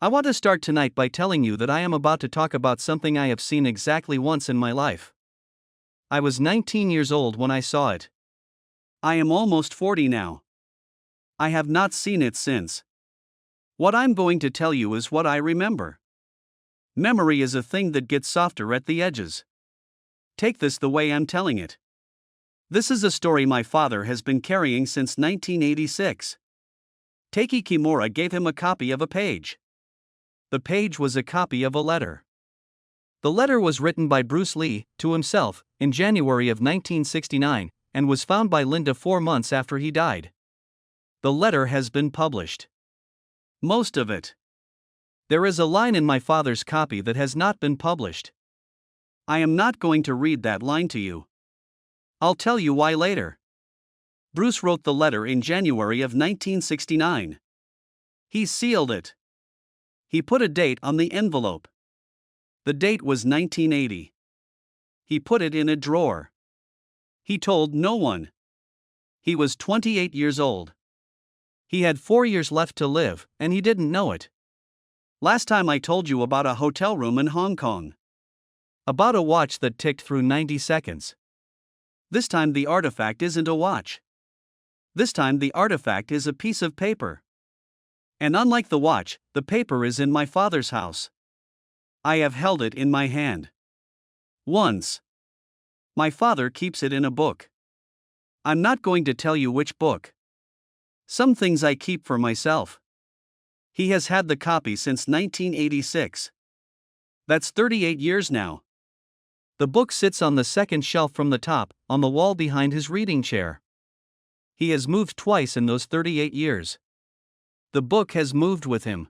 I want to start tonight by telling you that I am about to talk about something I have seen exactly once in my life. I was 19 years old when I saw it. I am almost 40 now. I have not seen it since. What I'm going to tell you is what I remember. Memory is a thing that gets softer at the edges. Take this the way I'm telling it. This is a story my father has been carrying since 1986. Taiki Kimura gave him a copy of a page. The page was a copy of a letter. The letter was written by Bruce Lee, to himself, in January of 1969, and was found by Linda 4 months after he died. The letter has been published. Most of it. There is a line in my father's copy that has not been published. I am not going to read that line to you. I'll tell you why later. Bruce wrote the letter in January of 1969. He sealed it. He put a date on the envelope. The date was 1980. He put it in a drawer. He told no one. He was 28 years old. He had 4 years left to live, and he didn't know it. Last time I told you about a hotel room in Hong Kong. About a watch that ticked through 90 seconds. This time the artifact isn't a watch. This time the artifact is a piece of paper. And unlike the watch, the paper is in my father's house. I have held it in my hand. Once. My father keeps it in a book. I'm not going to tell you which book. Some things I keep for myself. He has had the copy since 1986. That's 38 years now. The book sits on the second shelf from the top, on the wall behind his reading chair. He has moved twice in those 38 years. The book has moved with him.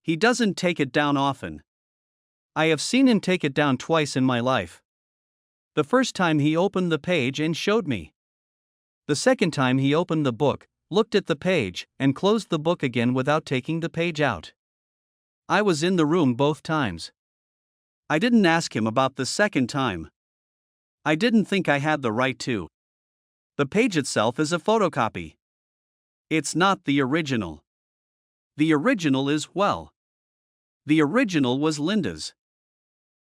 He doesn't take it down often. I have seen him take it down twice in my life. The first time he opened the page and showed me. The second time he opened the book, looked at the page, and closed the book again without taking the page out. I was in the room both times. I didn't ask him about the second time. I didn't think I had the right to. The page itself is a photocopy. It's not the original. The original is, well. The original was Linda's.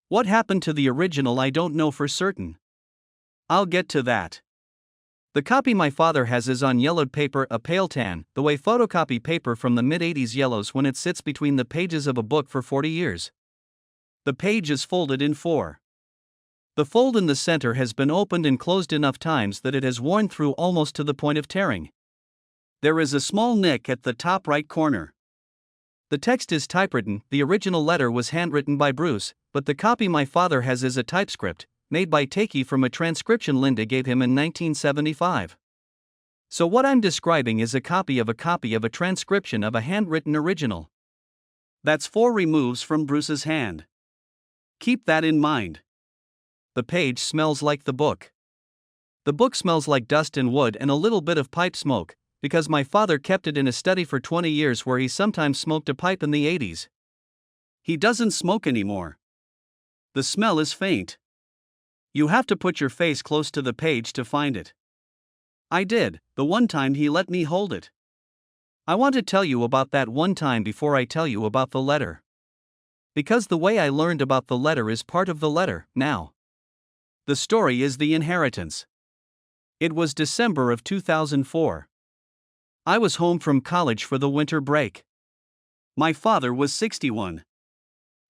What happened to the original I don't know for certain. I'll get to that. The copy my father has is on yellowed paper, a pale tan, the way photocopy paper from the mid-80s yellows when it sits between the pages of a book for 40 years. The page is folded in 4. The fold in the center has been opened and closed enough times that it has worn through almost to the point of tearing. There is a small nick at the top right corner. The text is typewritten. The original letter was handwritten by Bruce, but the copy my father has is a typescript, made by Taiki from a transcription Linda gave him in 1975. So what I'm describing is a copy of a transcription of a handwritten original. That's 4 removes from Bruce's hand. Keep that in mind. The page smells like the book. The book smells like dust and wood and a little bit of pipe smoke, because my father kept it in a study for 20 years where he sometimes smoked a pipe in the 80s. He doesn't smoke anymore. The smell is faint. You have to put your face close to the page to find it. I did, the one time he let me hold it. I want to tell you about that one time before I tell you about the letter. Because the way I learned about the letter is part of the letter, now. The story is the inheritance. It was December of 2004. I was home from college for the winter break. My father was 61.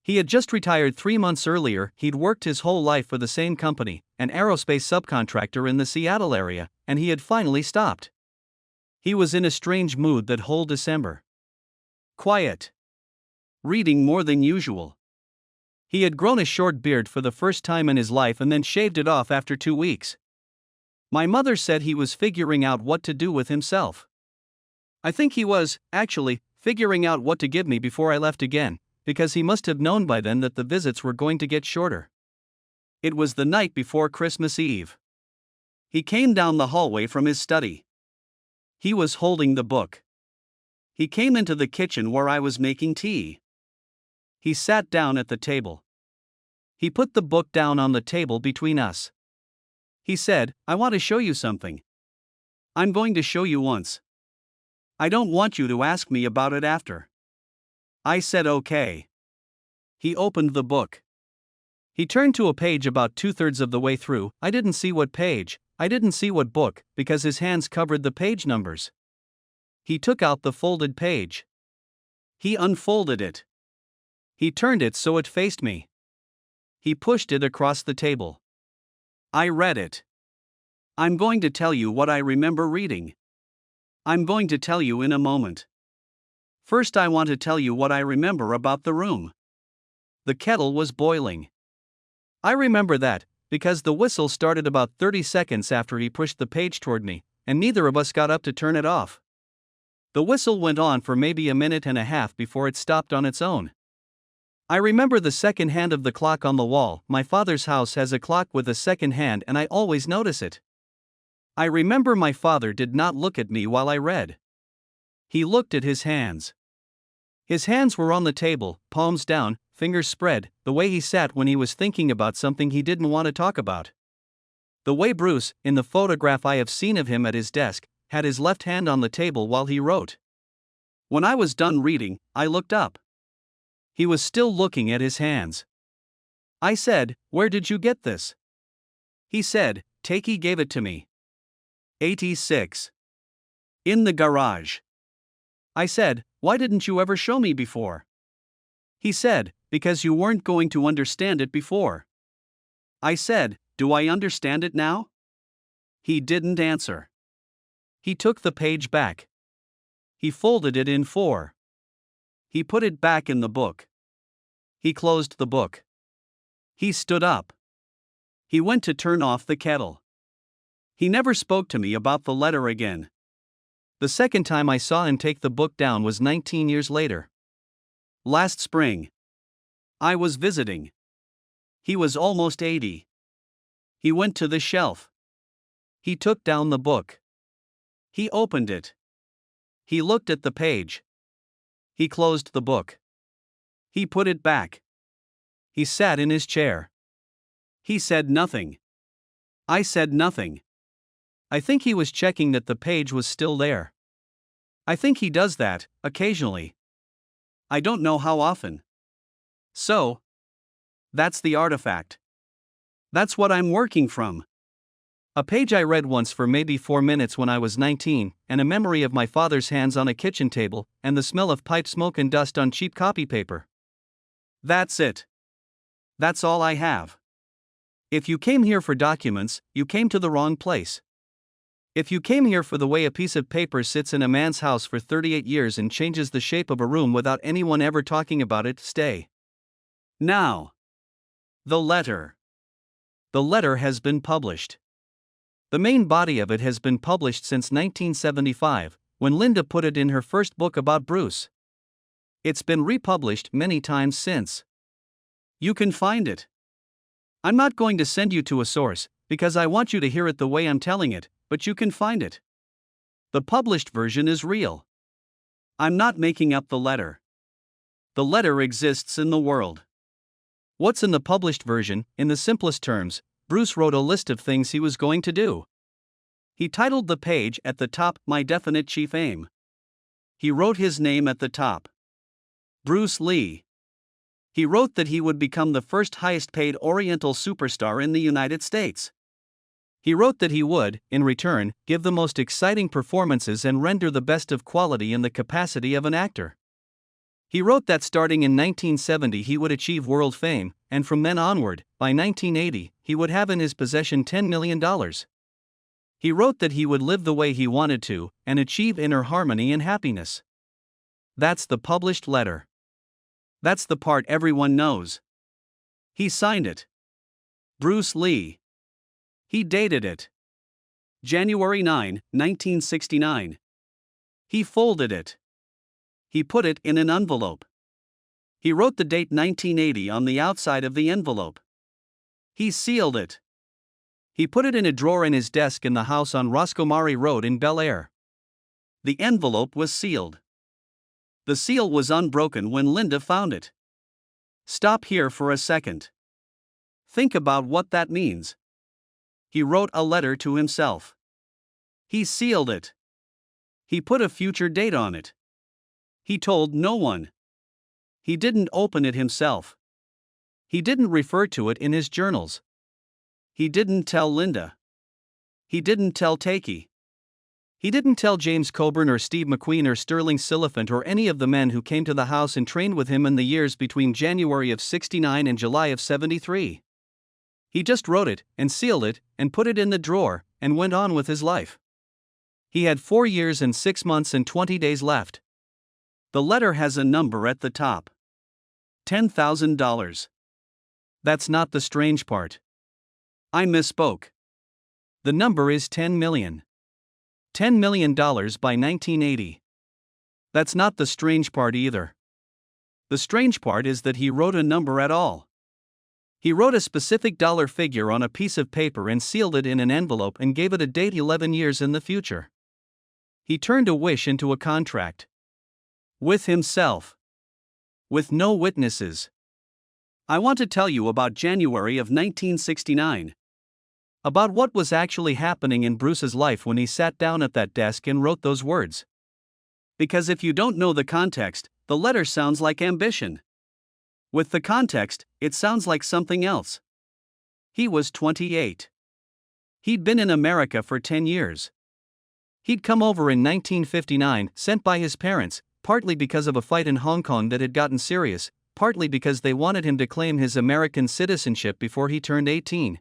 He had just retired 3 months earlier. He'd worked his whole life for the same company, an aerospace subcontractor in the Seattle area, and he had finally stopped. He was in a strange mood that whole December. Quiet. Reading more than usual. He had grown a short beard for the first time in his life and then shaved it off after 2 weeks. My mother said he was figuring out what to do with himself. I think he was, actually, figuring out what to give me before I left again, because he must have known by then that the visits were going to get shorter. It was the night before Christmas Eve. He came down the hallway from his study. He was holding the book. He came into the kitchen where I was making tea. He sat down at the table. He put the book down on the table between us. He said, "I want to show you something. I'm going to show you once. I don't want you to ask me about it after." I said okay. He opened the book. He turned to a page about 2/3 of the way through. I didn't see what page, I didn't see what book, because his hands covered the page numbers. He took out the folded page. He unfolded it. He turned it so it faced me. He pushed it across the table. I read it. I'm going to tell you what I remember reading. I'm going to tell you in a moment. First, I want to tell you what I remember about the room. The kettle was boiling. I remember that, because the whistle started about 30 seconds after he pushed the page toward me, and neither of us got up to turn it off. The whistle went on for maybe a minute and a half before it stopped on its own. I remember the second hand of the clock on the wall. My father's house has a clock with a second hand and I always notice it. I remember my father did not look at me while I read. He looked at his hands. His hands were on the table, palms down, fingers spread, the way he sat when he was thinking about something he didn't want to talk about. The way Bruce, in the photograph I have seen of him at his desk, had his left hand on the table while he wrote. When I was done reading, I looked up. He was still looking at his hands. I said, "Where did you get this?" He said, "Takey gave it to me." 86. In the garage. I said, "Why didn't you ever show me before?" He said, "Because you weren't going to understand it before." I said, "Do I understand it now?" He didn't answer. He took the page back. He folded it in 4. He put it back in the book. He closed the book. He stood up. He went to turn off the kettle. He never spoke to me about the letter again. The second time I saw him take the book down was 19 years later. Last spring. I was visiting. He was almost 80. He went to the shelf. He took down the book. He opened it. He looked at the page. He closed the book. He put it back. He sat in his chair. He said nothing. I said nothing. I think he was checking that the page was still there. I think he does that, occasionally. I don't know how often. So, that's the artifact. That's what I'm working from. A page I read once for maybe 4 minutes when I was 19, and a memory of my father's hands on a kitchen table, and the smell of pipe smoke and dust on cheap copy paper. That's it. That's all I have. If you came here for documents, you came to the wrong place. If you came here for the way a piece of paper sits in a man's house for 38 years and changes the shape of a room without anyone ever talking about it, stay. Now. The letter. The letter has been published. The main body of it has been published since 1975, when Linda put it in her first book about Bruce. It's been republished many times since. You can find it. I'm not going to send you to a source, because I want you to hear it the way I'm telling it, but you can find it. The published version is real. I'm not making up the letter. The letter exists in the world. What's in the published version? In the simplest terms, Bruce wrote a list of things he was going to do. He titled the page at the top, "My Definite Chief Aim." He wrote his name at the top. Bruce Lee. He wrote that he would become the first highest-paid Oriental superstar in the United States. He wrote that he would, in return, give the most exciting performances and render the best of quality in the capacity of an actor. He wrote that starting in 1970 he would achieve world fame, and from then onward, by 1980, he would have in his possession $10 million. He wrote that he would live the way he wanted to, and achieve inner harmony and happiness. That's the published letter. That's the part everyone knows. He signed it. Bruce Lee. He dated it. January 9, 1969. He folded it. He put it in an envelope. He wrote the date 1980 on the outside of the envelope. He sealed it. He put it in a drawer in his desk in the house on Roscomare Road in Bel Air. The envelope was sealed. The seal was unbroken when Linda found it. Stop here for a second. Think about what that means. He wrote a letter to himself. He sealed it. He put a future date on it. He told no one. He didn't open it himself. He didn't refer to it in his journals. He didn't tell Linda. He didn't tell Takey. He didn't tell James Coburn or Steve McQueen or Sterling Siliphant or any of the men who came to the house and trained with him in the years between January of '69 and July of '73. He just wrote it, and sealed it, and put it in the drawer, and went on with his life. He had 4 years and 6 months and 20 days left. The letter has a number at the top. $10,000. That's not the strange part. I misspoke. The number is $10 million. $10 million by 1980. That's not the strange part either. The strange part is that he wrote a number at all. He wrote a specific dollar figure on a piece of paper and sealed it in an envelope and gave it a date 11 years in the future. He turned a wish into a contract. With himself. With no witnesses. I want to tell you about January of 1969. About what was actually happening in Bruce's life when he sat down at that desk and wrote those words. Because if you don't know the context, the letter sounds like ambition. With the context, it sounds like something else. He was 28. He'd been in America for 10 years. He'd come over in 1959, sent by his parents, partly because of a fight in Hong Kong that had gotten serious, partly because they wanted him to claim his American citizenship before he turned 18.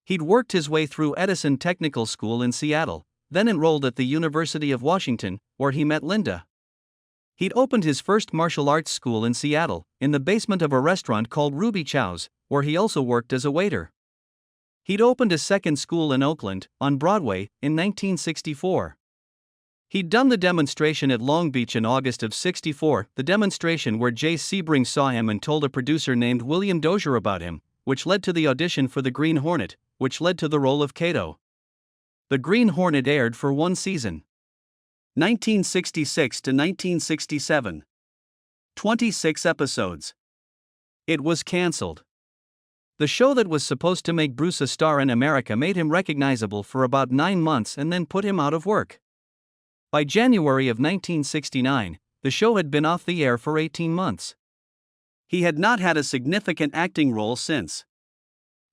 He'd worked his way through Edison Technical School in Seattle, then enrolled at the University of Washington, where he met Linda. He'd opened his first martial arts school in Seattle, in the basement of a restaurant called Ruby Chow's, where he also worked as a waiter. He'd opened a second school in Oakland, on Broadway, in 1964. He'd done the demonstration at Long Beach in August of '64, the demonstration where Jay Sebring saw him and told a producer named William Dozier about him, which led to the audition for the Green Hornet, which led to the role of Kato. The Green Hornet aired for one season. 1966 to 1967. 26 episodes. It was cancelled. The show that was supposed to make Bruce a star in America made him recognizable for about 9 months and then put him out of work. By January of 1969, the show had been off the air for 18 months. He had not had a significant acting role since.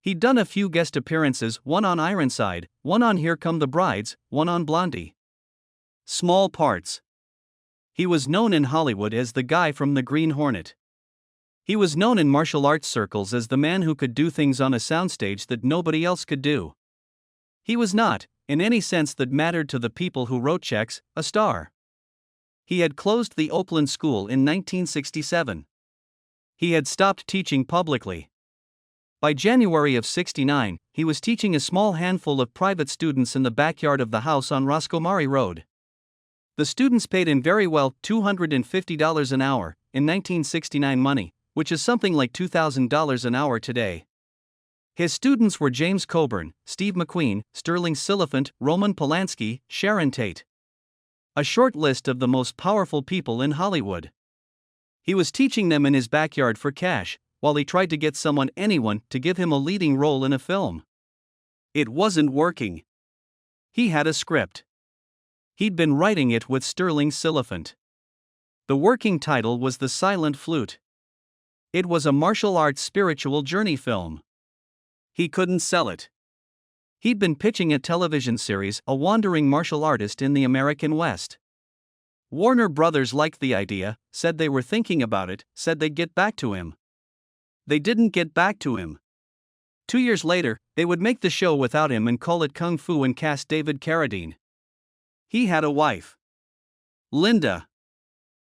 He'd done a few guest appearances, one on Ironside, one on Here Come the Brides, one on Blondie. Small parts. He was known in Hollywood as the guy from the Green Hornet. He was known in martial arts circles as the man who could do things on a soundstage that nobody else could do. He was not, in any sense that mattered to the people who wrote checks, a star. He had closed the Oakland School in 1967. He had stopped teaching publicly. By January of '69, he was teaching a small handful of private students in the backyard of the house on Roscomare Road. The students paid him very well, $250 an hour, in 1969 money, which is something like $2,000 an hour today. His students were James Coburn, Steve McQueen, Sterling Siliphant, Roman Polanski, Sharon Tate. A short list of the most powerful people in Hollywood. He was teaching them in his backyard for cash, while he tried to get anyone, to give him a leading role in a film. It wasn't working. He had a script. He'd been writing it with Sterling Siliphant. The working title was The Silent Flute. It was a martial arts spiritual journey film. He couldn't sell it. He'd been pitching a television series, A Wandering Martial Artist in the American West. Warner Brothers liked the idea, said they were thinking about it, said they'd get back to him. They didn't get back to him. 2 years later, they would make the show without him and call it Kung Fu and cast David Carradine. He had a wife, Linda.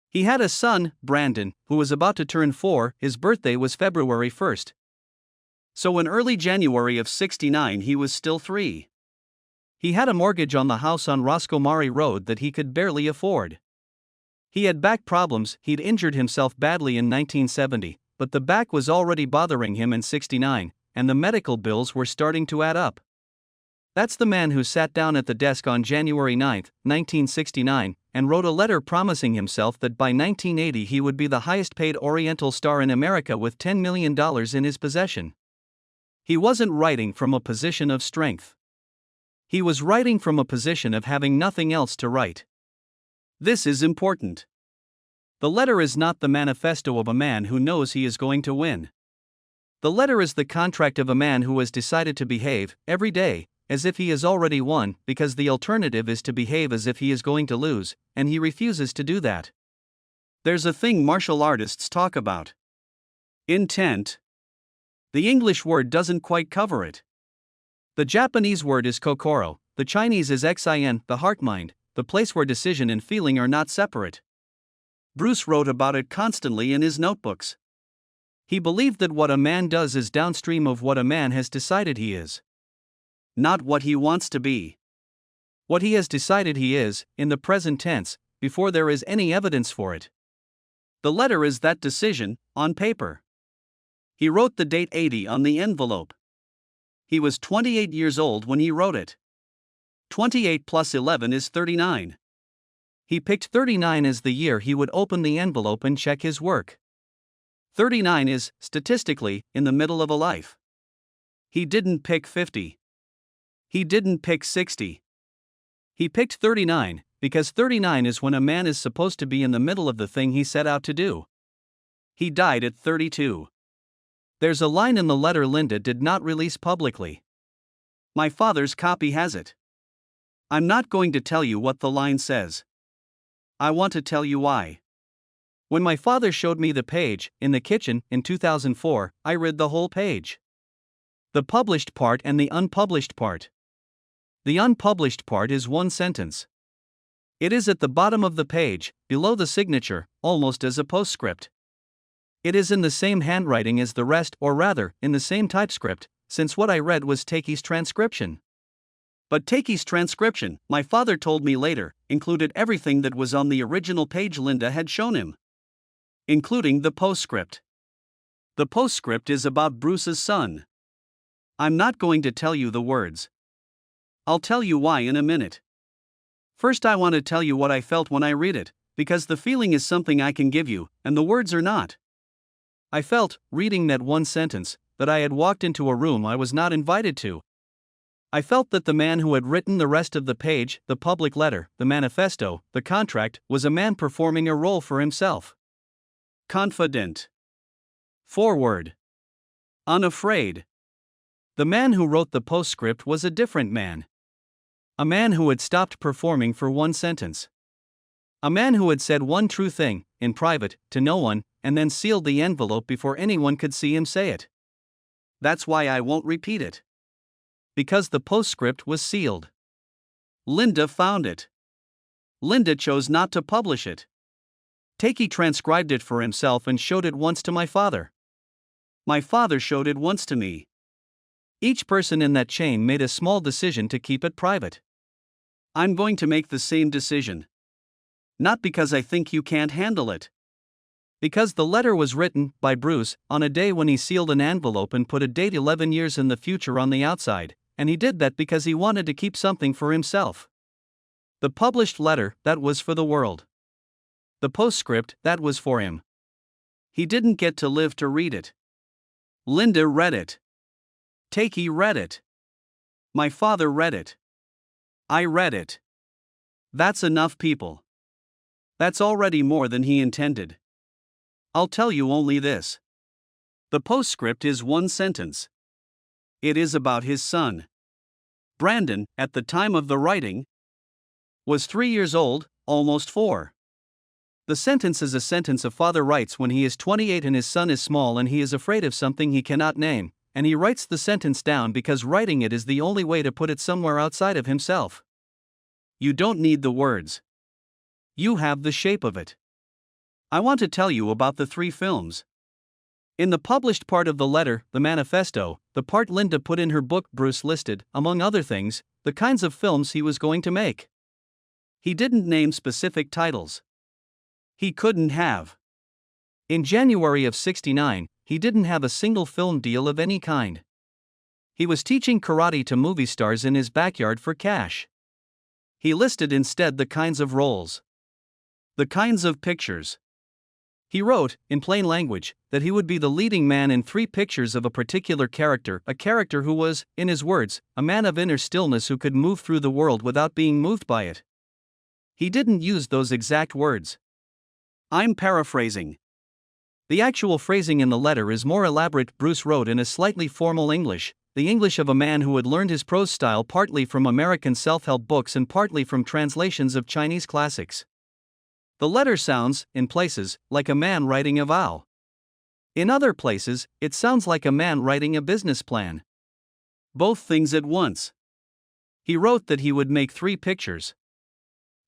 He had a son, Brandon, who was about to turn 4, his birthday was February 1st. So in early January of '69 he was still 3. He had a mortgage on the house on Roscomare Road that he could barely afford. He had back problems, he'd injured himself badly in 1970, but the back was already bothering him in '69, and the medical bills were starting to add up. That's the man who sat down at the desk on January 9, 1969, and wrote a letter promising himself that by 1980 he would be the highest-paid Oriental star in America with $10 million in his possession. He wasn't writing from a position of strength. He was writing from a position of having nothing else to write. This is important. The letter is not the manifesto of a man who knows he is going to win. The letter is the contract of a man who has decided to behave, every day, as if he has already won, because the alternative is to behave as if he is going to lose, and he refuses to do that. There's a thing martial artists talk about: intent. The English word doesn't quite cover it. The Japanese word is kokoro, the Chinese is xin, the heart mind, the place where decision and feeling are not separate. Bruce wrote about it constantly in his notebooks. He believed that what a man does is downstream of what a man has decided he is. Not what he wants to be. What he has decided he is, in the present tense, before there is any evidence for it. The letter is that decision, on paper. He wrote the date 80 on the envelope. He was 28 years old when he wrote it. 28 plus 11 is 39. He picked 39 as the year he would open the envelope and check his work. 39 is, statistically, in the middle of a life. He didn't pick 50. He didn't pick 60. He picked 39, because 39 is when a man is supposed to be in the middle of the thing he set out to do. He died at 32. There's a line in the letter Linda did not release publicly. My father's copy has it. I'm not going to tell you what the line says. I want to tell you why. When my father showed me the page, in the kitchen, in 2004, I read the whole page. The published part and the unpublished part. The unpublished part is one sentence. It is at the bottom of the page, below the signature, almost as a postscript. It is in the same handwriting as the rest, or rather, in the same typescript, since what I read was Takei's transcription. But Takei's transcription, my father told me later, included everything that was on the original page Linda had shown him, including the postscript. The postscript is about Bruce's son. I'm not going to tell you the words. I'll tell you why in a minute. First, I want to tell you what I felt when I read it, because the feeling is something I can give you, and the words are not. I felt, reading that one sentence, that I had walked into a room I was not invited to. I felt that the man who had written the rest of the page, the public letter, the manifesto, the contract, was a man performing a role for himself. Confident. Forward. Unafraid. The man who wrote the postscript was a different man. A man who had stopped performing for one sentence. A man who had said one true thing, in private, to no one, and then sealed the envelope before anyone could see him say it. That's why I won't repeat it. Because the postscript was sealed. Linda found it. Linda chose not to publish it. Takei transcribed it for himself and showed it once to my father. My father showed it once to me. Each person in that chain made a small decision to keep it private. I'm going to make the same decision. Not because I think you can't handle it. Because the letter was written, by Bruce, on a day when he sealed an envelope and put a date 11 years in the future on the outside, and he did that because he wanted to keep something for himself. The published letter, that was for the world. The postscript, that was for him. He didn't get to live to read it. Linda read it. Takei read it. My father read it. I read it. That's enough, people. That's already more than he intended. I'll tell you only this. The postscript is one sentence. It is about his son. Brandon, at the time of the writing, was 3 years old, almost 4. The sentence is a sentence a father writes when he is 28 and his son is small and he is afraid of something he cannot name, and he writes the sentence down because writing it is the only way to put it somewhere outside of himself. You don't need the words. You have the shape of it. I want to tell you about the 3 films. In the published part of the letter, the manifesto, the part Linda put in her book, Bruce listed, among other things, the kinds of films he was going to make. He didn't name specific titles. He couldn't have. In January of '69, he didn't have a single film deal of any kind. He was teaching karate to movie stars in his backyard for cash. He listed instead the kinds of roles. The kinds of pictures. He wrote, in plain language, that he would be the leading man in 3 pictures of a particular character, a character who was, in his words, a man of inner stillness who could move through the world without being moved by it. He didn't use those exact words. I'm paraphrasing. The actual phrasing in the letter is more elaborate. Bruce wrote in a slightly formal English, the English of a man who had learned his prose style partly from American self-help books and partly from translations of Chinese classics. The letter sounds, in places, like a man writing a vow. In other places, it sounds like a man writing a business plan. Both things at once. He wrote that he would make 3 pictures.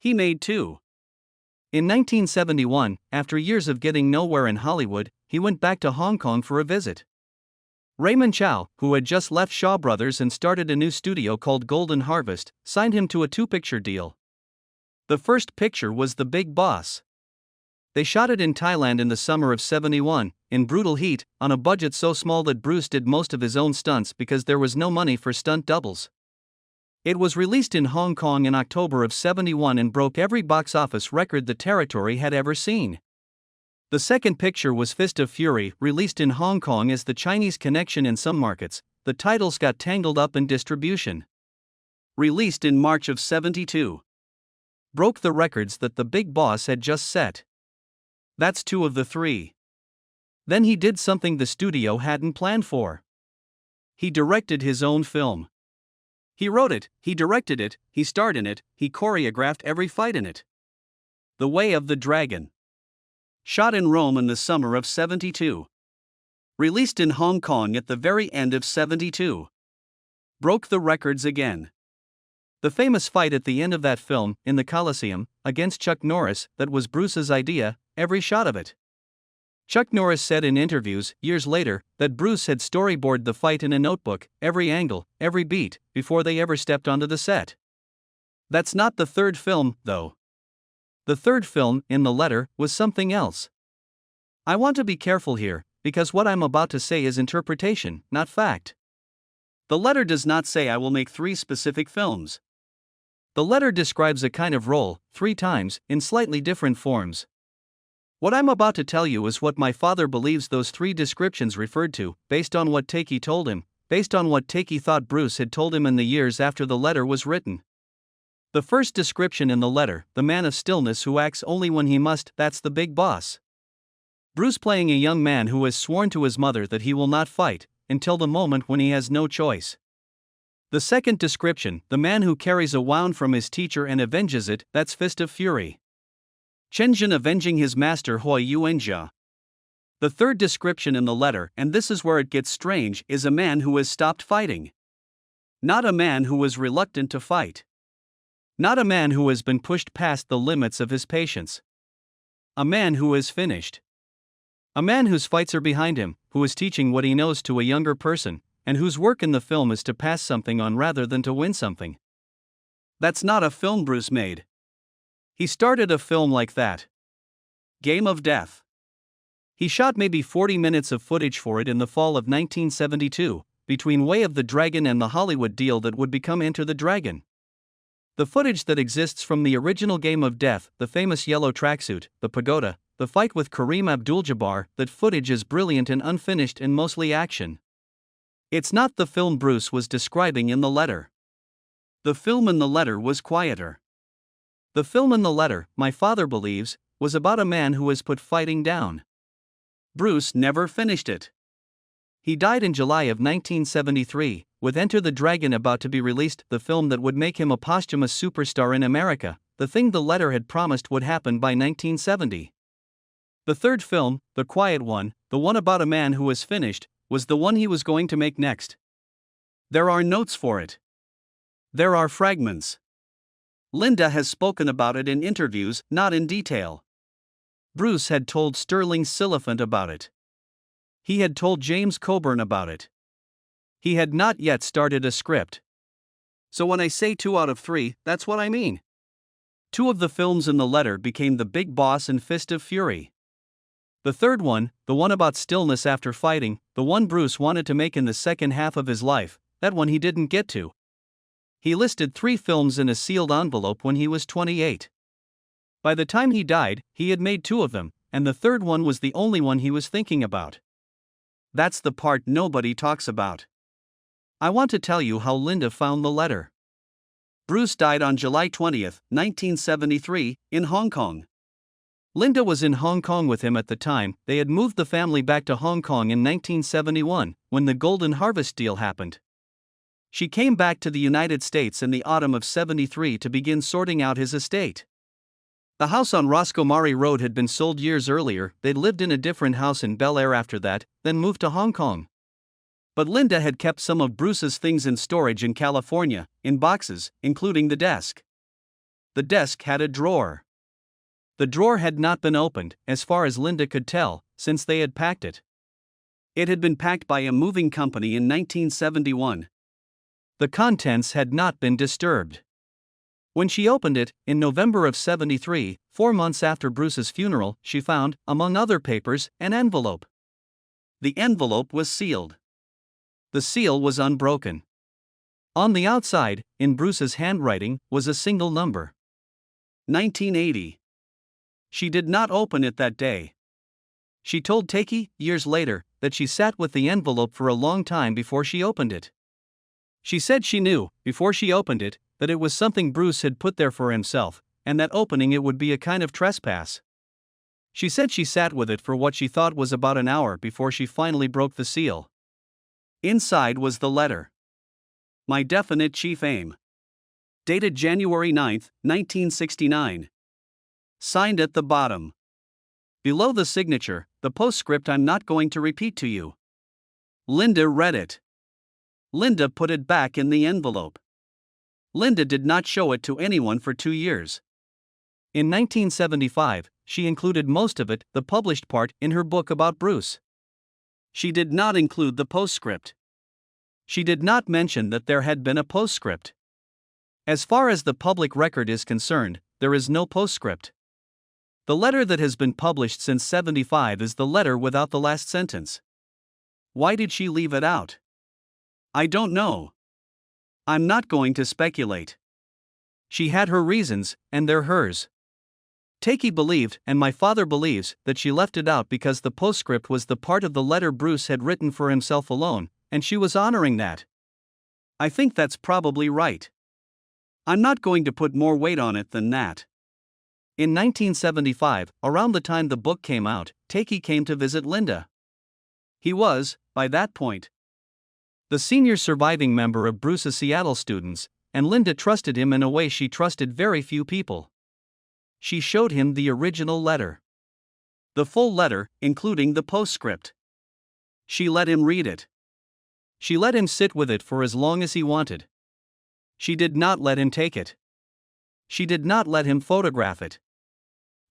He made 2. In 1971, after years of getting nowhere in Hollywood, he went back to Hong Kong for a visit. Raymond Chow, who had just left Shaw Brothers and started a new studio called Golden Harvest, signed him to a 2-picture deal. The first picture was The Big Boss. They shot it in Thailand in the summer of '71, in brutal heat, on a budget so small that Bruce did most of his own stunts because there was no money for stunt doubles. It was released in Hong Kong in October of '71 and broke every box office record the territory had ever seen. The second picture was Fist of Fury, released in Hong Kong as The Chinese Connection in some markets. The titles got tangled up in distribution. Released in March of '72. Broke the records that The Big Boss had just set. That's 2 of the 3. Then he did something the studio hadn't planned for. He directed his own film. He wrote it, he directed it, he starred in it, he choreographed every fight in it. The Way of the Dragon. Shot in Rome in the summer of '72. Released in Hong Kong at the very end of '72. Broke the records again. The famous fight at the end of that film, in the Coliseum, against Chuck Norris, that was Bruce's idea, every shot of it. Chuck Norris said in interviews, years later, that Bruce had storyboarded the fight in a notebook, every angle, every beat, before they ever stepped onto the set. That's not the third film, though. The third film, in the letter, was something else. I want to be careful here, because what I'm about to say is interpretation, not fact. The letter does not say I will make 3 specific films. The letter describes a kind of role, 3 times, in slightly different forms. What I'm about to tell you is what my father believes those 3 descriptions referred to, based on what Takei told him, based on what Takei thought Bruce had told him in the years after the letter was written. The first description in the letter, the man of stillness who acts only when he must, that's the big boss. Bruce playing a young man who has sworn to his mother that he will not fight, until the moment when he has no choice. The second description, the man who carries a wound from his teacher and avenges it, that's Fist of Fury. Chenjin avenging his master Hui Yuanjia. The third description in the letter, and this is where it gets strange, is a man who has stopped fighting. Not a man who was reluctant to fight. Not a man who has been pushed past the limits of his patience. A man who is finished. A man whose fights are behind him, who is teaching what he knows to a younger person, and whose work in the film is to pass something on rather than to win something. That's not a film Bruce made. He started a film like that. Game of Death. He shot maybe 40 minutes of footage for it in the fall of 1972, between Way of the Dragon and the Hollywood deal that would become Enter the Dragon. The footage that exists from the original Game of Death, the famous yellow tracksuit, the pagoda, the fight with Kareem Abdul-Jabbar, that footage is brilliant and unfinished and mostly action. It's not the film Bruce was describing in the letter. The film in the letter was quieter. The film in the letter, my father believes, was about a man who has put fighting down. Bruce never finished it. He died in July of 1973, with Enter the Dragon about to be released, the film that would make him a posthumous superstar in America, the thing the letter had promised would happen by 1970. The third film, the quiet one, the one about a man who was finished, was the one he was going to make next. There are notes for it. There are fragments. Linda has spoken about it in interviews, not in detail. Bruce had told Sterling Siliphant about it. He had told James Coburn about it. He had not yet started a script. So when I say 2 out of 3, that's what I mean. 2 of the films in the letter became The Big Boss and Fist of Fury. The third one, the one about stillness after fighting, the one Bruce wanted to make in the second half of his life, that one he didn't get to. He listed 3 films in a sealed envelope when he was 28. By the time he died, he had made 2 of them, and the third one was the only one he was thinking about. That's the part nobody talks about. I want to tell you how Linda found the letter. Bruce died on July 20, 1973, in Hong Kong. Linda was in Hong Kong with him at the time. They had moved the family back to Hong Kong in 1971, when the Golden Harvest deal happened. She came back to the United States in the autumn of '73 to begin sorting out his estate. The house on Roscomare Road had been sold years earlier. They'd lived in a different house in Bel Air after that, then moved to Hong Kong. But Linda had kept some of Bruce's things in storage in California, in boxes, including the desk. The desk had a drawer. The drawer had not been opened, as far as Linda could tell, since they had packed it. It had been packed by a moving company in 1971. The contents had not been disturbed. When she opened it, in November of '73, 4 months after Bruce's funeral, she found, among other papers, an envelope. The envelope was sealed. The seal was unbroken. On the outside, in Bruce's handwriting, was a single number. 1980. She did not open it that day. She told Takei, years later, that she sat with the envelope for a long time before she opened it. She said she knew, before she opened it, that it was something Bruce had put there for himself, and that opening it would be a kind of trespass. She said she sat with it for what she thought was about an hour before she finally broke the seal. Inside was the letter. My definite chief aim. Dated January 9, 1969. Signed at the bottom. Below the signature, the postscript I'm not going to repeat to you. Linda read it. Linda put it back in the envelope. Linda did not show it to anyone for 2 years. In 1975, she included most of it, the published part, in her book about Bruce. She did not include the postscript. She did not mention that there had been a postscript. As far as the public record is concerned, there is no postscript. The letter that has been published since '75 is the letter without the last sentence. Why did she leave it out? I don't know. I'm not going to speculate. She had her reasons, and they're hers. Takei believed, and my father believes, that she left it out because the postscript was the part of the letter Bruce had written for himself alone, and she was honoring that. I think that's probably right. I'm not going to put more weight on it than that. In 1975, around the time the book came out, Takei came to visit Linda. He was, by that point, the senior surviving member of Bruce's Seattle students, and Linda trusted him in a way she trusted very few people. She showed him the original letter. The full letter, including the postscript. She let him read it. She let him sit with it for as long as he wanted. She did not let him take it. She did not let him photograph it.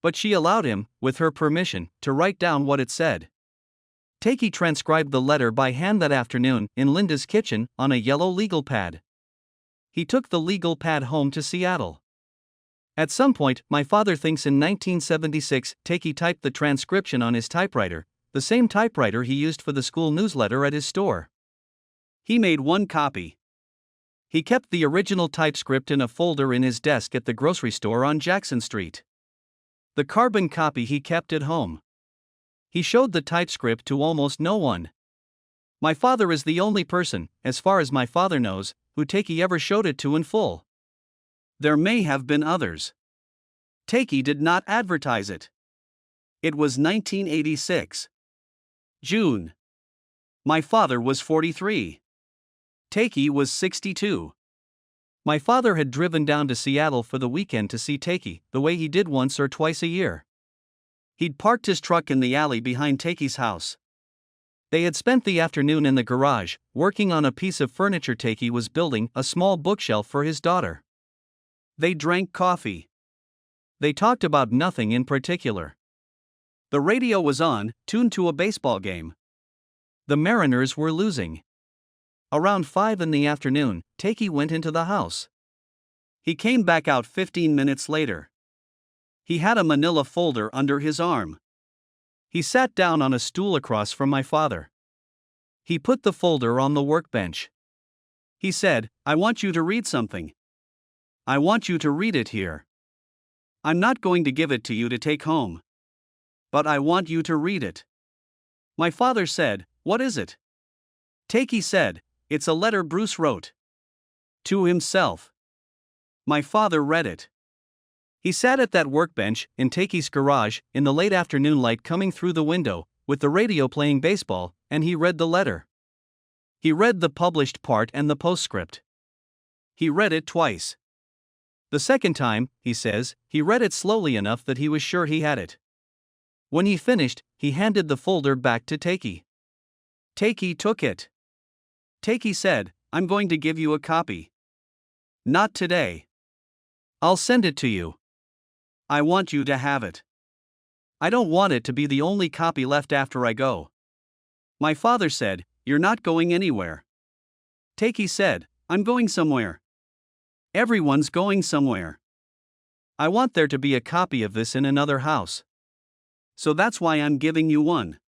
But she allowed him, with her permission, to write down what it said. Takei transcribed the letter by hand that afternoon, in Linda's kitchen, on a yellow legal pad. He took the legal pad home to Seattle. At some point, my father thinks in 1976, Takei typed the transcription on his typewriter, the same typewriter he used for the school newsletter at his store. He made one copy. He kept the original typescript in a folder in his desk at the grocery store on Jackson Street. The carbon copy he kept at home. He showed the typescript to almost no one. My father is the only person, as far as my father knows, who Takei ever showed it to in full. There may have been others. Takei did not advertise it. It was 1986. June. My father was 43. Takei was 62. My father had driven down to Seattle for the weekend to see Takei, the way he did once or twice a year. He'd parked his truck in the alley behind Takei's house. They had spent the afternoon in the garage, working on a piece of furniture. Takei was building a small bookshelf for his daughter. They drank coffee. They talked about nothing in particular. The radio was on, tuned to a baseball game. The Mariners were losing. Around 5 in the afternoon, Takei went into the house. He came back out 15 minutes later. He had a manila folder under his arm. He sat down on a stool across from my father. He put the folder on the workbench. He said, "I want you to read something. I want you to read it here. I'm not going to give it to you to take home. But I want you to read it." My father said, "What is it?" Takei said, "It's a letter Bruce wrote. To himself." My father read it. He sat at that workbench in Takey's garage in the late afternoon light coming through the window, with the radio playing baseball, and he read the letter. He read the published part and the postscript. He read it twice. The second time, he says, he read it slowly enough that he was sure he had it. When he finished, he handed the folder back to Takey. Takey took it. Takey said, "I'm going to give you a copy." "Not today. I'll send it to you. I want you to have it. I don't want it to be the only copy left after I go." My father said, "You're not going anywhere." Takey said, "I'm going somewhere. Everyone's going somewhere. I want there to be a copy of this in another house. So that's why I'm giving you one."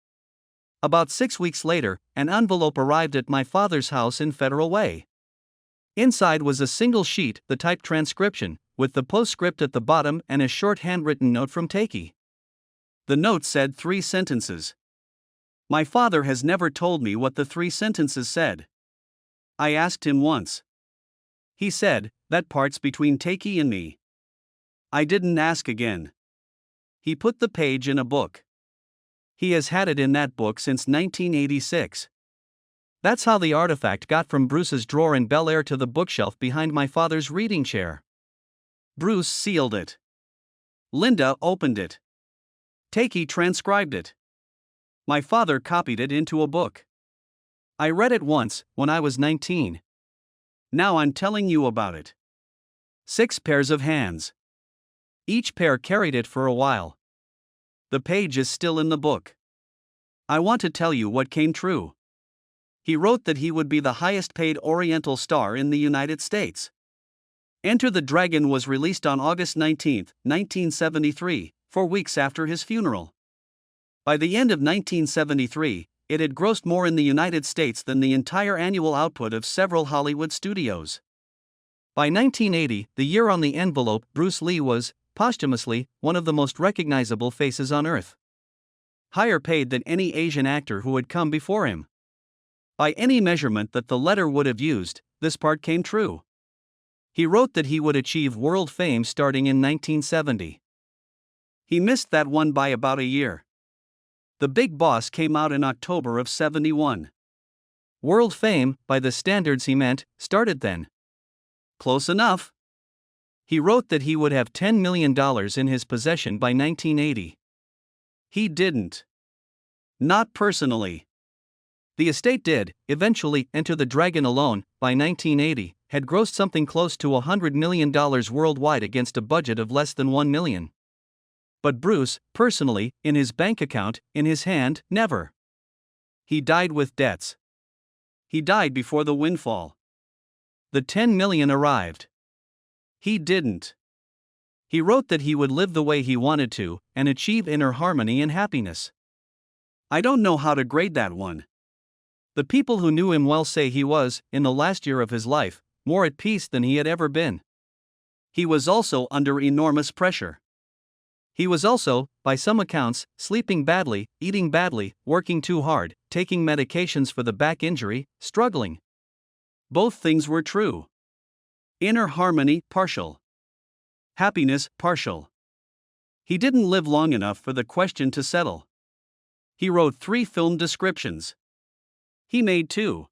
About 6 weeks later, an envelope arrived at my father's house in Federal Way. Inside was a single sheet, the typed transcription, with the postscript at the bottom and a short handwritten note from Takey. The note said 3 sentences. My father has never told me what the 3 sentences said. I asked him once. He said, "That part's between Takey and me." I didn't ask again. He put the page in a book. He has had it in that book since 1986. That's how the artifact got from Bruce's drawer in Bel Air to the bookshelf behind my father's reading chair. Bruce sealed it. Linda opened it. Takey transcribed it. My father copied it into a book. I read it once, when I was 19. Now I'm telling you about it. 6 pairs of hands. Each pair carried it for a while. The page is still in the book. I want to tell you what came true. He wrote that he would be the highest paid Oriental star in the United States. Enter the Dragon was released on August 19, 1973, 4 weeks after his funeral. By the end of 1973, it had grossed more in the United States than the entire annual output of several Hollywood studios. By 1980, the year on the envelope, Bruce Lee was, posthumously, one of the most recognizable faces on earth. Higher paid than any Asian actor who had come before him. By any measurement that the letter would have used, this part came true. He wrote that he would achieve world fame starting in 1970. He missed that one by about a year. The Big Boss came out in October of '71. World fame, by the standards he meant, started then. Close enough. He wrote that he would have $10 million in his possession by 1980. He didn't. Not personally. The estate did, eventually. Enter the Dragon alone, by 1980, had grossed something close to $100 million worldwide against a budget of less than $1 million. But Bruce, personally, in his bank account, in his hand, never. He died with debts. He died before the windfall. The $10 million arrived. He didn't. He wrote that he would live the way he wanted to, and achieve inner harmony and happiness. I don't know how to grade that one. The people who knew him well say he was, in the last year of his life, more at peace than he had ever been. He was also under enormous pressure. He was also, by some accounts, sleeping badly, eating badly, working too hard, taking medications for the back injury, struggling. Both things were true. Inner harmony, partial. Happiness, partial. He didn't live long enough for the question to settle. He wrote 3 film descriptions. He made 2.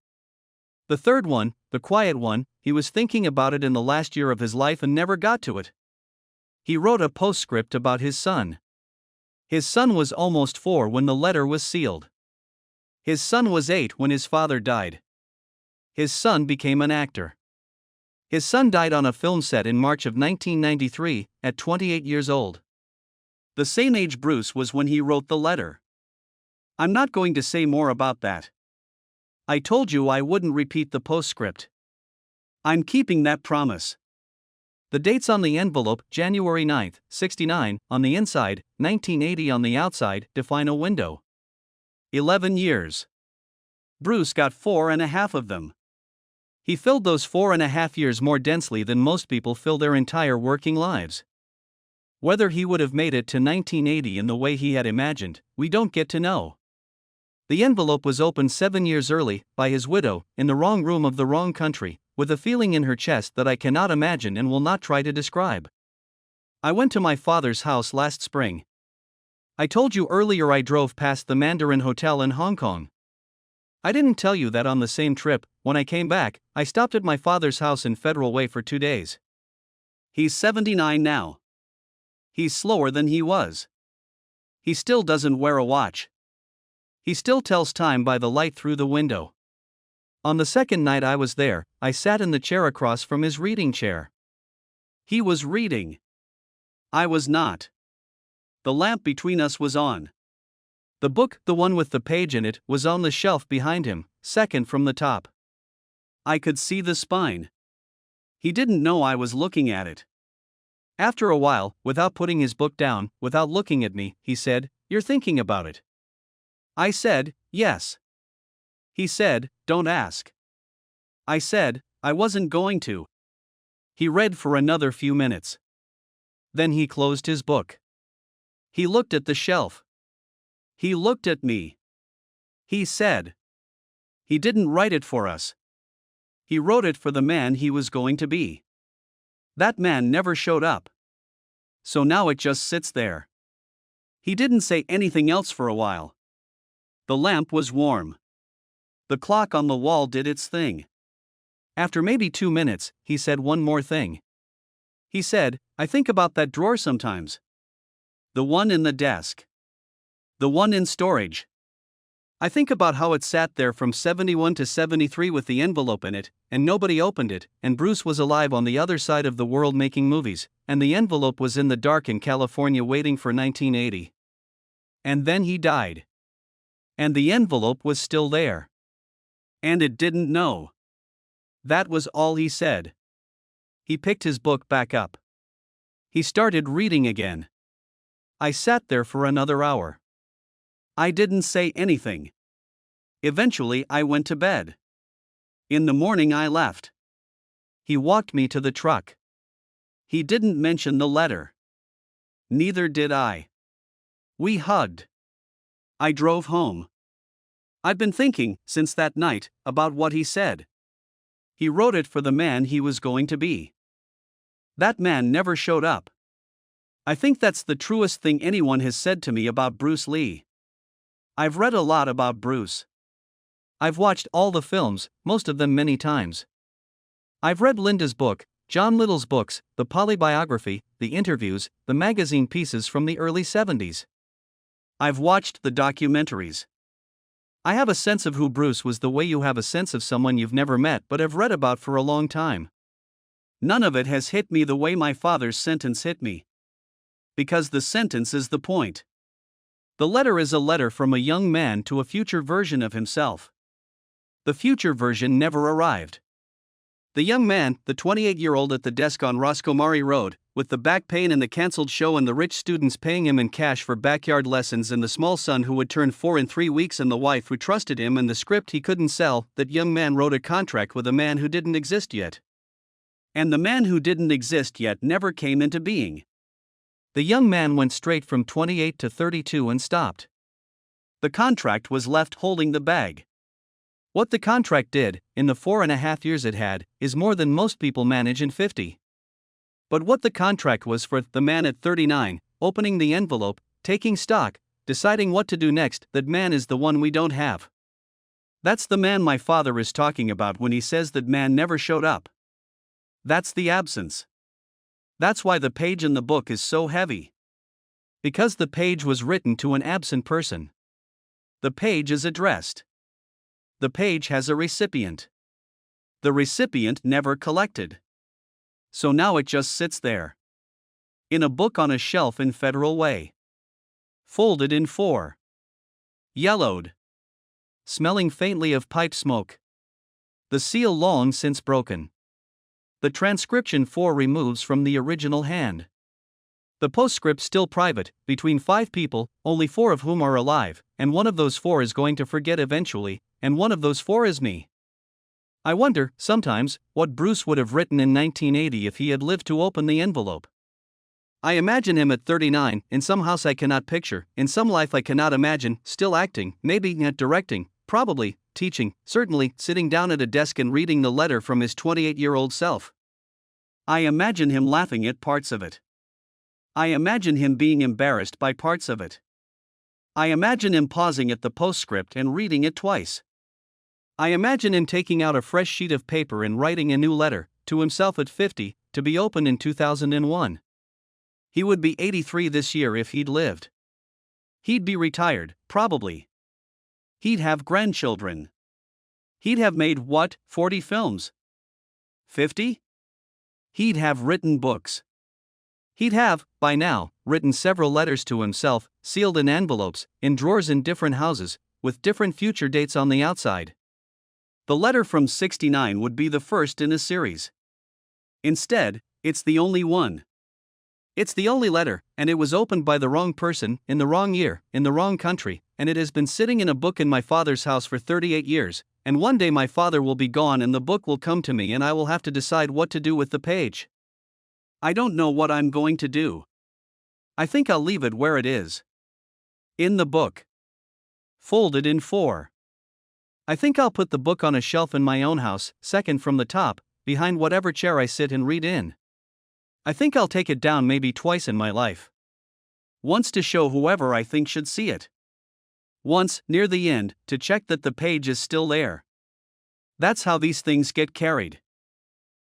The third one, the quiet one, he was thinking about it in the last year of his life and never got to it. He wrote a postscript about his son. His son was almost 4 when the letter was sealed. His son was 8 when his father died. His son became an actor. His son died on a film set in March of 1993, at 28 years old. The same age Bruce was when he wrote the letter. I'm not going to say more about that. I told you I wouldn't repeat the postscript. I'm keeping that promise. The dates on the envelope, January 9, '69, on the inside, 1980 on the outside, define a window. 11 years. Bruce got 4.5 of them. He filled those 4.5 years more densely than most people fill their entire working lives. Whether he would have made it to 1980 in the way he had imagined, we don't get to know. The envelope was opened 7 years early, by his widow, in the wrong room of the wrong country, with a feeling in her chest that I cannot imagine and will not try to describe. I went to my father's house last spring. I told you earlier I drove past the Mandarin Hotel in Hong Kong. I didn't tell you that on the same trip, when I came back, I stopped at my father's house in Federal Way for 2 days. He's 79 now. He's slower than he was. He still doesn't wear a watch. He still tells time by the light through the window. On the second night I was there, I sat in the chair across from his reading chair. He was reading. I was not. The lamp between us was on. The book, the one with the page in it, was on the shelf behind him, second from the top. I could see the spine. He didn't know I was looking at it. After a while, without putting his book down, without looking at me, he said, "You're thinking about it." I said, "Yes." He said, "Don't ask." I said, "I wasn't going to." He read for another few minutes. Then he closed his book. He looked at the shelf. He looked at me. He said, "He didn't write it for us. He wrote it for the man he was going to be. That man never showed up. So now it just sits there." He didn't say anything else for a while. The lamp was warm. The clock on the wall did its thing. After maybe 2 minutes, he said one more thing. He said, "I think about that drawer sometimes. The one in the desk. The one in storage. I think about how it sat there from 71 to 73 with the envelope in it, and nobody opened it, and Bruce was alive on the other side of the world making movies, and the envelope was in the dark in California waiting for 1980. And then he died. And the envelope was still there. And it didn't know." That was all he said. He picked his book back up. He started reading again. I sat there for another hour. I didn't say anything. Eventually I went to bed. In the morning I left. He walked me to the truck. He didn't mention the letter. Neither did I. We hugged. I drove home. I've been thinking, since that night, about what he said. He wrote it for the man he was going to be. That man never showed up. I think that's the truest thing anyone has said to me about Bruce Lee. I've read a lot about Bruce. I've watched all the films, most of them many times. I've read Linda's book, John Little's books, the polybiography, the interviews, the magazine pieces from the early 70s. I've watched the documentaries. I have a sense of who Bruce was the way you have a sense of someone you've never met but have read about for a long time. None of it has hit me the way my father's sentence hit me. Because the sentence is the point. The letter is a letter from a young man to a future version of himself. The future version never arrived. The young man, the 28-year-old at the desk on Roscomare Road, with the back pain and the cancelled show and the rich students paying him in cash for backyard lessons and the small son who would turn 4 in 3 weeks and the wife who trusted him and the script he couldn't sell, that young man wrote a contract with a man who didn't exist yet. And the man who didn't exist yet never came into being. The young man went straight from 28 to 32 and stopped. The contract was left holding the bag. What the contract did, in the 4.5 years it had, is more than most people manage in 50. But what the contract was for the man at 39, opening the envelope, taking stock, deciding what to do next, that man is the one we don't have. That's the man my father is talking about when he says that man never showed up. That's the absence. That's why the page in the book is so heavy. Because the page was written to an absent person. The page is addressed. The page has a recipient. The recipient never collected. So now it just sits there. In a book on a shelf in Federal Way. Folded in 4. Yellowed. Smelling faintly of pipe smoke. The seal long since broken. The transcription 4 removes from the original hand. The postscript still private, between 5 people, only 4 of whom are alive, and one of those 4 is going to forget eventually, and one of those 4 is me. I wonder, sometimes, what Bruce would have written in 1980 if he had lived to open the envelope. I imagine him at 39, in some house I cannot picture, in some life I cannot imagine, still acting, maybe not directing, probably, teaching, certainly, sitting down at a desk and reading the letter from his 28-year-old self. I imagine him laughing at parts of it. I imagine him being embarrassed by parts of it. I imagine him pausing at the postscript and reading it twice. I imagine him taking out a fresh sheet of paper and writing a new letter, to himself at 50, to be opened in 2001. He would be 83 this year if he'd lived. He'd be retired, probably. He'd have grandchildren. He'd have made, 40 films? 50? He'd have written books. He'd have, by now, written several letters to himself, sealed in envelopes, in drawers in different houses, with different future dates on the outside. The letter from 69 would be the first in a series. Instead, it's the only one. It's the only letter, and it was opened by the wrong person, in the wrong year, in the wrong country, and it has been sitting in a book in my father's house for 38 years, and one day my father will be gone and the book will come to me and I will have to decide what to do with the page. I don't know what I'm going to do. I think I'll leave it where it is. In the book. Folded in 4. I think I'll put the book on a shelf in my own house, second from the top, behind whatever chair I sit and read in. I think I'll take it down maybe twice in my life. Once to show whoever I think should see it. Once, near the end, to check that the page is still there. That's how these things get carried.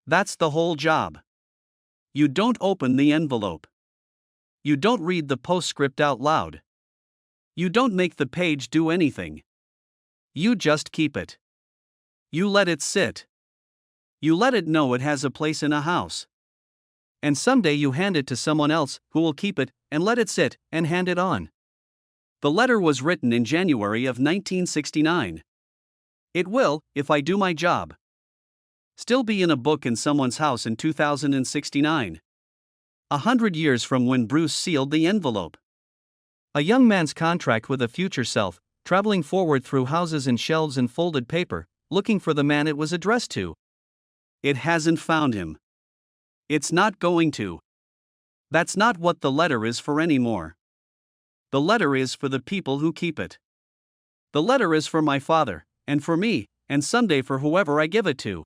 That's the whole job. You don't open the envelope. You don't read the postscript out loud. You don't make the page do anything. You just keep it. You let it sit. You let it know it has a place in a house. And someday you hand it to someone else who will keep it and let it sit and hand it on. The letter was written in January of 1969. It will, if I do my job, still be in a book in someone's house in 2069. 100 years from when Bruce sealed the envelope. A young man's contract with a future self, traveling forward through houses and shelves and folded paper, looking for the man it was addressed to. It hasn't found him. It's not going to. That's not what the letter is for anymore. The letter is for the people who keep it. The letter is for my father, and for me, and someday for whoever I give it to.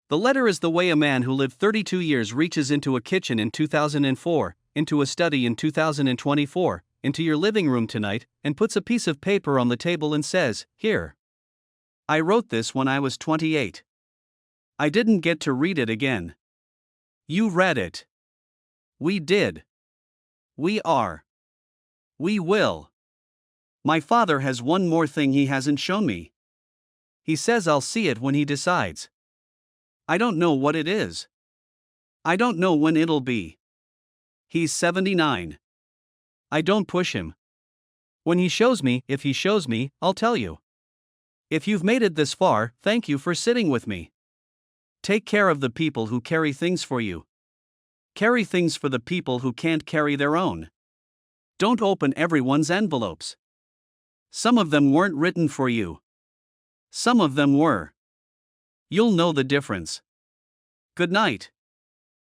The letter is the way a man who lived 32 years reaches into a kitchen in 2004, into a study in 2024, into your living room tonight, and puts a piece of paper on the table and says, "Here. I wrote this when I was 28. I didn't get to read it again. You read it. We did. We are. We will. My father has one more thing he hasn't shown me. He says I'll see it when he decides. I don't know what it is. I don't know when it'll be. He's 79. I don't push him. When he shows me, if he shows me, I'll tell you. If you've made it this far, thank you for sitting with me. Take care of the people who carry things for you. Carry things for the people who can't carry their own. Don't open everyone's envelopes. Some of them weren't written for you. Some of them were. You'll know the difference. Good night.